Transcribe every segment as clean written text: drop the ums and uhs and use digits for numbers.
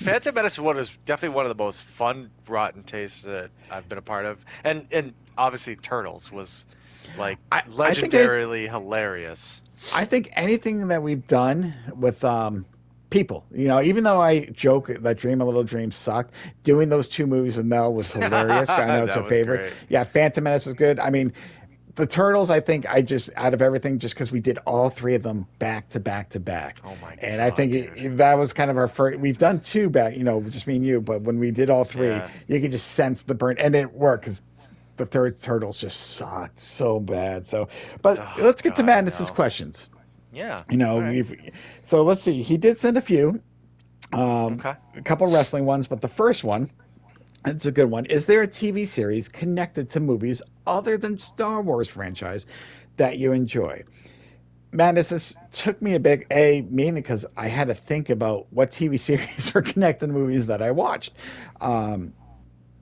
Phantom Menace was definitely one of the most fun Rotten Tastes that I've been a part of, and obviously Turtles was like I think legendarily hilarious. I think anything that we've done with people, even though I joke that Dream a Little Dream sucked, doing those two movies with Mel was hilarious. I know it's That her was favorite. great. Yeah, Phantom Menace was good. I mean, the Turtles, I think I just out of everything, just because we did all three of them back to back to back, Oh my and I God, think dude. that was kind of our first. We've done two back, just me and you, but when we did all three, Yeah. you could just sense the burn, and it worked because the third Turtles just sucked so bad. So, but Oh let's get to God, I Madness's know. questions. Yeah. You know, All right. we've so let's see. He did send a few, Okay. a couple wrestling ones, but the first one, it's a good one. Is there a TV series connected to movies other than Star Wars franchise that you enjoy? Madness, this took me a big mainly because I had to think about what TV series were connected to movies that I watched. Um,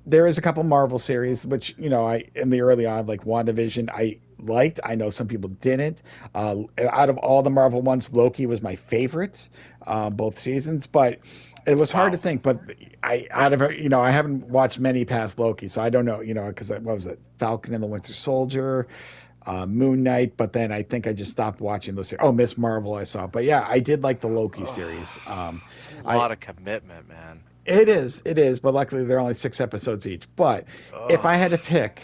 there is a couple Marvel series which I in the early on like WandaVision I liked. I know some people didn't. Out of all the Marvel ones, Loki was my favorite, both seasons. But it was hard to Wow. think. But I haven't watched many past Loki, so I don't know. Because what was it? Falcon and the Winter Soldier. Moon Knight, but then I think I just stopped watching those. Oh, Miss Marvel, I saw, but yeah, I did like the Loki Ugh, series. it's a I lot of commitment, man. it is, but luckily they're only 6 episodes each. But if Ugh. I had to pick,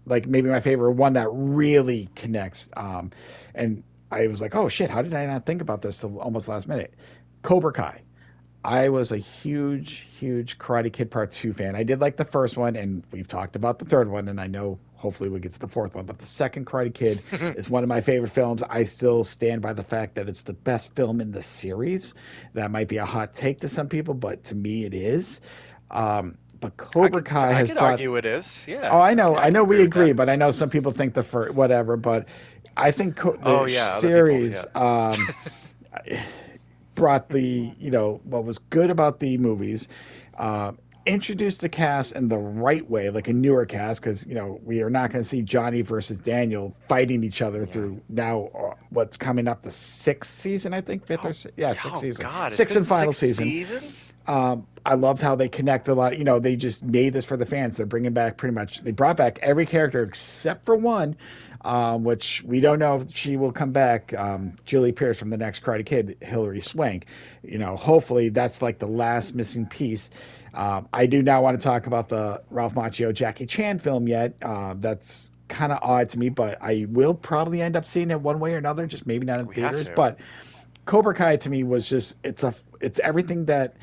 like maybe my favorite one that really connects, and I was like, oh shit, how did I not think about this till almost last minute? Cobra Kai. I was a huge, huge Karate Kid Part 2 fan. I did like the first one, and we've talked about the third one, and I know hopefully we get to the fourth one. But the second Karate Kid is one of my favorite films. I still stand by the fact that it's the best film in the series. That might be a hot take to some people, but to me it is. But Cobra Kai I has could brought. argue it is. Oh, Yeah. I I can know we agree with agree, that. but I know some people think the first, whatever. But I think Oh the yeah, other people. series Yeah. brought the what was good about the movies, uh, introduced the cast in the right way, like a newer cast, because we are not going to see Johnny versus Daniel fighting each other Yeah. through now what's coming up the sixth season, I think fifth or Oh, yeah, yeah, sixth oh season, God, it's sixth been and final six season. seasons? I loved how they connect a lot. They just made this for the fans. They're bringing back pretty much. They brought back every character except for one, which we don't know if she will come back. Julie Pierce from the next Karate Kid, Hilary Swank. Hopefully that's like the last missing piece. I do not want to talk about the Ralph Macchio Jackie Chan film yet. That's kind of odd to me, but I will probably end up seeing it one way or another. Just maybe not in We have theaters, to. but Cobra Kai to me was just it's everything that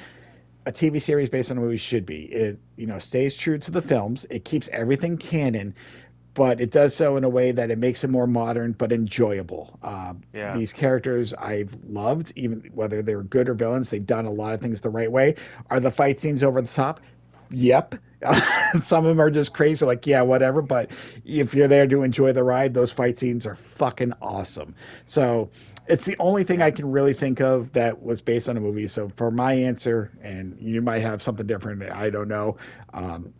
a TV series based on a movie should be. It stays true to the films. It keeps everything canon, but it does so in a way that it makes it more modern but enjoyable. Yeah. These characters I've loved, even whether they're good or villains. They've done a lot of things the right way. Are the fight scenes over the top? Yep. Some of them are just crazy, like, yeah, whatever. But if you're there to enjoy the ride, those fight scenes are fucking awesome. So it's the only thing Yeah. I can really think of that was based on a movie. So for my answer, and you might have something different, I don't know.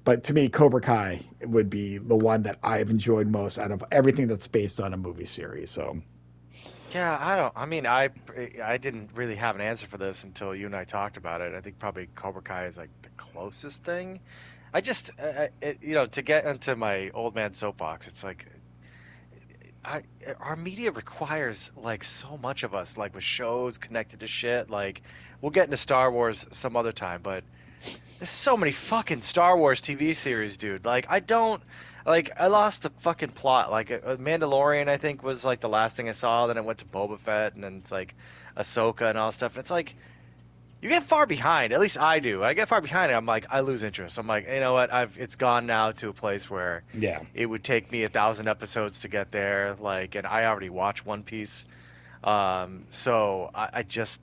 But to me, Cobra Kai would be the one that I've enjoyed most out of everything that's based on a movie series. So Yeah, I mean, I didn't really have an answer for this until you and I talked about it. I think probably Cobra Kai is like the closest thing. I just, to get into my old man soapbox, it's like I our media requires like so much of us, like with shows connected to shit. Like we'll get into Star Wars some other time, but there's so many fucking Star Wars TV series, dude. Like I don't like I lost the fucking plot. Like Mandalorian, I think was like the last thing I saw. Then I went to Boba Fett, and then it's like Ahsoka and all stuff. And it's like you get far behind. At least I do. I get far behind, and I'm like I lose interest. I'm like, you know what? I've it's gone now to a place where yeah, it would take me 1,000 episodes to get there. Like, and I already watched One Piece. So I just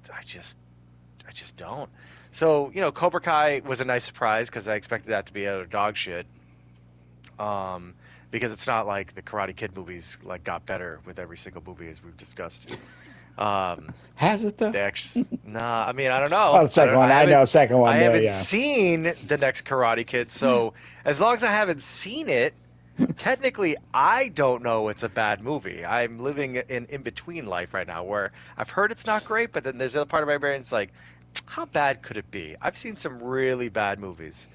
don't. So, Cobra Kai was a nice surprise because I expected that to be utter dog shit. Um, because it's not like the Karate Kid movies like got better with every single movie as we've discussed. Um, has it though? they actually, nah, I mean, I don't know. Oh, the second one, I know, second I one, haven't yeah. seen the next Karate Kid. So as long as I haven't seen it, technically, I don't know it's a bad movie. I'm living in between life right now where I've heard it's not great, but then there's the other part of my brain it's like, How bad could it be? I've seen some really bad movies.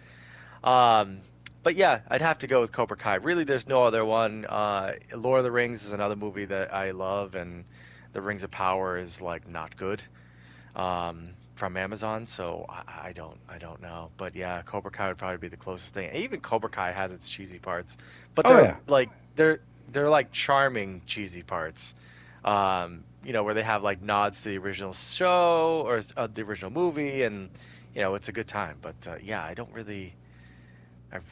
Um, but yeah, I'd have to go with Cobra Kai. Really, there's no other one. Lord of the Rings is another movie that I love, and The Rings of Power is like not good. From Amazon, so I don't know. But yeah, Cobra Kai would probably be the closest thing. Even Cobra Kai has its cheesy parts, but Oh yeah, they're like charming cheesy parts. Where they have like nods to the original show or the original movie, and it's a good time. But yeah, I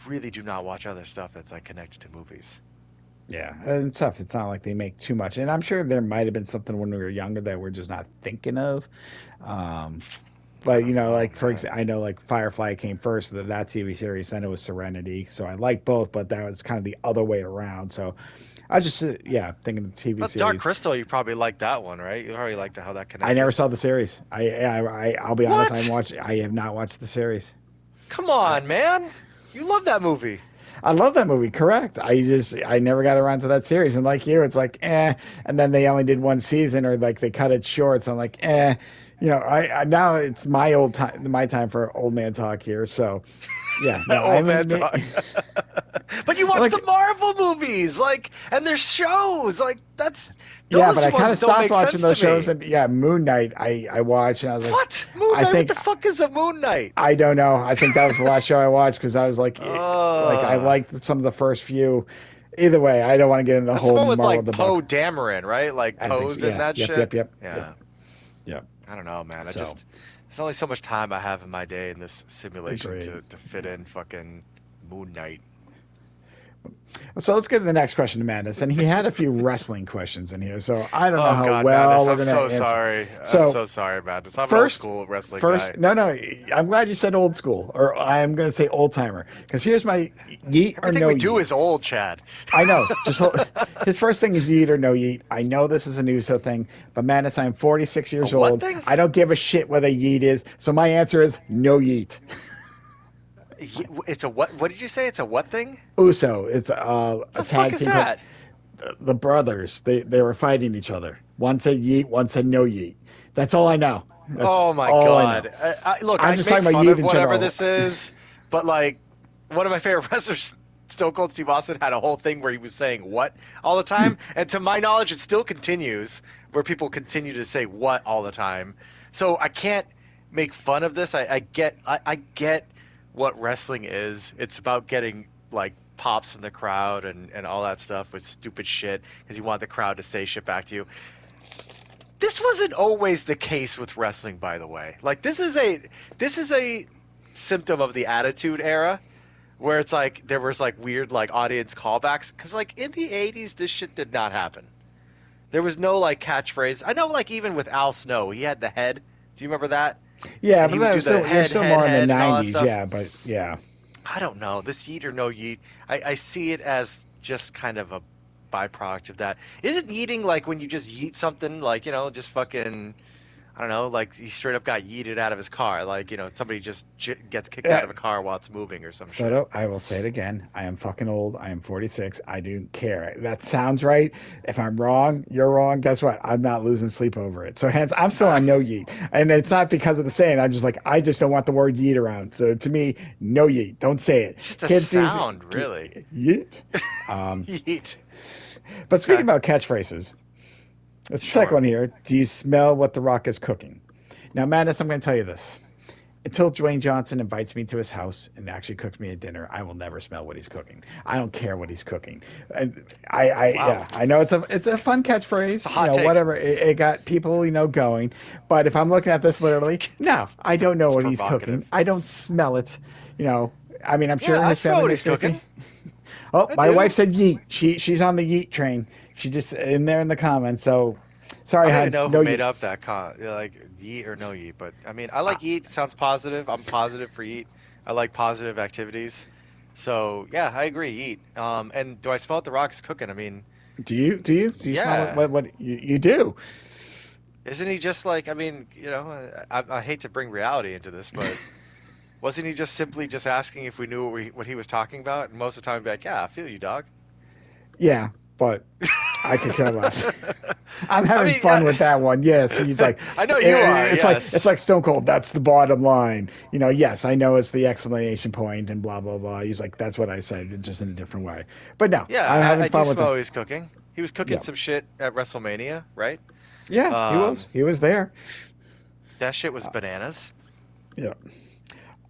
really do not watch other stuff that's like connected to movies. yeah, and tough. It's not like they make too much, and I'm sure there might have been something when we were younger that we're just not thinking of. Um, I but don't know, like for man. example, I know like Firefly came first, that TV series, then it was Serenity. So I like both, but that was kind of the other way around. So I was just yeah thinking of the TV But Dark series. Crystal, you probably like that one, right? You probably liked how that I never connected. saw the series. I'll be honest. What? I have not watched the series. Come I, on, man. You love that movie. I love that movie. Correct. I never got around to that series, and like you, it's like eh. And then they only did one season, or like they cut it short. So I'm like eh. I now it's my time for old man talk here. So yeah, no, I Old man mean, talk. But you watch the like Marvel movies, like, and their shows, like yeah, but those I kind of ones don't stopped make watching sense those to shows, me. and yeah, Moon Knight I watched, and I was like, What? Moon I Knight? What think the fuck is a Moon Knight? I don't know. I think that was the last show I watched because I was like, like I Uh, liked some of the first few. Either way, I don't want to get into the that's the whole one with Marvel like debacle. Poe Dameron, right? Like I think so. Poe's in Yeah. that Yep. shit. Yep. Yep. Yep. Yeah. Yep. I don't know, man. So There's only so much time I have in my day in this simulation agreed. to fit in fucking Moon Knight. So let's get to the next question to Madness. And he had a few wrestling questions in here. So I don't know Oh how God, well Madness, we're I'm going to so answer. sorry. I'm So so sorry, Madness. I'm an old first, school wrestling first, guy. no, I'm glad you said old school, or I am going to say old timer. Because here's my yeet or Everything no we do yeet. is old, Chad. I know. Just hold, his first thing is yeet or no yeet. I know this is a USO thing, but Madness, I'm 46 A years what old. thing? I don't give a shit what a yeet is. So my answer is no yeet. It's a what? What did you say? It's a what thing? USO. It's a The fuck tag is team called that? the brothers. They were fighting each other. One said yeet, one said no yeet. That's all I know. That's Oh my all I know. God. Look, I'm I'd just make talking about fun yeet of in whatever general. this is, but like one of my favorite wrestlers, Stone Cold Steve Austin, had a whole thing where he was saying what all the time, and to my knowledge, it still continues where people continue to say what all the time. So I can't make fun of this. I get what wrestling is. It's about getting like pops from the crowd and all that stuff with stupid shit because you want the crowd to say shit back to you. This wasn't always the case with wrestling, by the way. Like this is a symptom of the Attitude Era, where it's like there was like weird like audience callbacks. Because like in the '80s, this shit did not happen. There was no like catchphrase. I know like even with Al Snow, he had the head. Do you remember that? Yeah, And but he would that do was the still you're head, still head, more in the head, and all that '90s. stuff. Yeah, but yeah, I don't know. This yeet or no yeet, I see it as just kind of a byproduct of that. Isn't yeeting like when you just yeet something like, just fucking I don't know, like he straight up got yeeted out of his car. Like, somebody just gets kicked out yeah. of a car while it's moving or some shit. Soto, I will say it again. I am fucking old. I am 46. I do care. That sounds right. If I'm wrong, you're wrong. Guess what? I'm not losing sleep over it. So hence, I'm still Ah, on no yeet. And it's not because of the saying. I'm just like, I just don't want the word yeet around. So to me, no yeet. Don't say it. it's just a Kids these sound, really. yeet. Um, Yeet. but speaking Okay, about catchphrases, the second sure. one here. Do you smell what the Rock is cooking? Now, Madness, I'm going to tell you this. Until Dwayne Johnson invites me to his house and actually cooks me a dinner, I will never smell what he's cooking. I don't care what he's cooking. And Wow. yeah, I know it's a fun It's a catchphrase, hot take. whatever. It got people, going. But if I'm looking at this literally, no, I don't know It's what he's cooking. provocative. I don't smell it. You know, I mean, I'm Yeah, sure I his smell family what makes he's great food. cooking. Oh, I my wife do. said yeet. She's on the yeet train. She just in there in the comments. So I sorry, don't even hon. know who No made yeet. up that like yeet or no yeet, but I mean, I Uh, like yeet. It sounds positive. I'm positive for yeet. I like positive activities. So yeah, I agree, yeet. And do I smell what the rock's cooking? I mean, do you smell yeah. what you do? Isn't he just like, I mean, I hate to bring reality into this, but wasn't he just simply just asking if we knew what he was talking about? And most of the time, he'd be like, yeah, I feel you, dog. Yeah, but I could care less. I'm I having mean, fun with that one. Yes, he's like, I know you are. it's Yes. like Stone Cold. That's the bottom line. Yes, I know it's the explanation point and blah blah blah. He's like, that's what I said, just in a different way. But no, Yeah, I'm having I do fun with that. smell he's cooking. He was cooking Yeah, some shit at WrestleMania, right? yeah, Um, he was there. that shit was bananas. Yeah.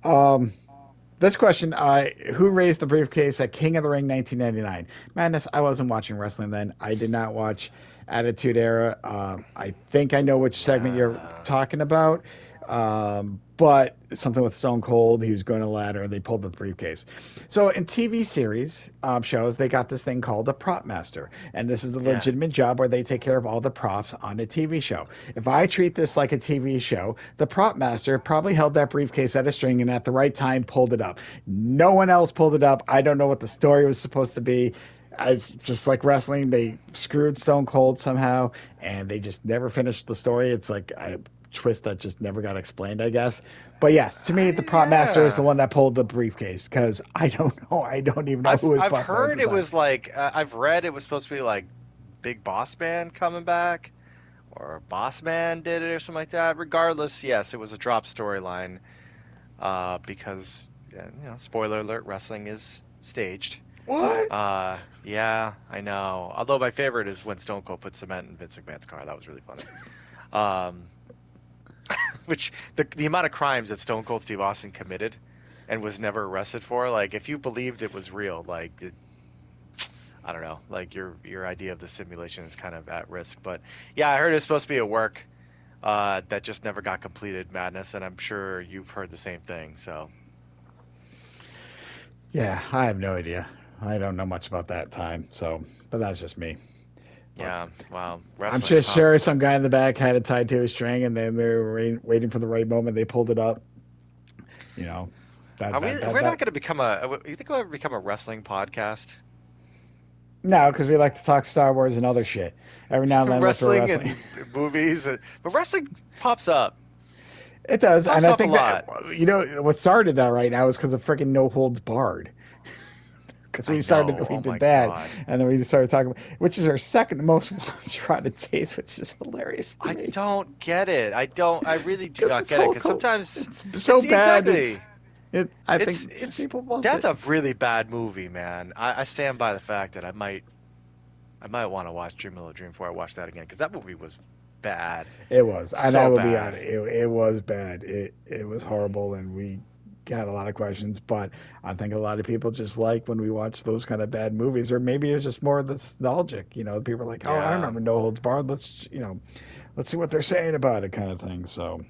Um, this question, who raised the briefcase at King of the Ring 1999? Madness, I wasn't watching wrestling then. I did not watch Attitude Era. I think I know which segment you're Yeah. talking about. But something with Stone Cold, he was going to ladder, and they pulled the briefcase. So in TV series shows, they got this thing called a prop master, and this is the Yeah. legitimate job where they take care of all the props on a TV show. If I treat this like a TV show, the prop master probably held that briefcase at a string and at the right time pulled it up. No one else pulled it up. I don't know what the story was supposed to be. As just like wrestling, they screwed Stone Cold somehow, and they just never finished the story. It's like a twist that just never got explained, I guess. But yes, to me, the prop master is the Yeah. one that pulled the briefcase because I don't know. I don't even know who his I've partner at heard the it time. was like I've read it was supposed to be like Big Boss Man coming back or Boss Man did it or something like that. Regardless, yes, it was a drop storyline because yeah, spoiler alert, wrestling is staged. What? Yeah, I know. Although my favorite is when Stone Cold put cement in Vince McMahon's car. That was really funny. Um, which the amount of crimes that Stone Cold Steve Austin committed and was never arrested for, like if you believed it was real, like I don't know, like your idea of the simulation is kind of at risk. But yeah, I heard it's supposed to be a work that just never got completed, Madness, and I'm sure you've heard the same thing. So Yeah, I have no idea. I don't know much about that time, so but that's just me. But yeah, wow, I'm wrestling, just huh? sure some guy in the back had it tied to a string, and then they were waiting for the right moment. They pulled it up. You know, that Are we? that that We're not that. going to become a. You think we'll ever become a wrestling podcast? No, because we like to talk Star Wars and other shit. Every now and then we'll throw Wrestling wrestling. and movies, but wrestling pops up, It does, and pops I up a think that lot. what started that right now is because of freaking No Holds Barred. Because I we know. Oh did my that, God. and then we started talking, which is our second most watched United States, which is hilarious to I me. don't get it. I don't. I really do Because not it's get it. whole Because sometimes it's so bad. exactly. I think It's people loved that's it. a really bad movie, man. I stand by the fact that I might want to watch Dream Little Dream before I watch that again because that movie was bad, It was, and I so will be bad. honest, it was bad. It was horrible, and we got a lot of questions. But I think a lot of people just like when we watch those kind of bad movies, or maybe it's just more nostalgic. People are like, "Oh, I Yeah. remember No Holds Barred. Let's see what they're saying about it," kind of thing. So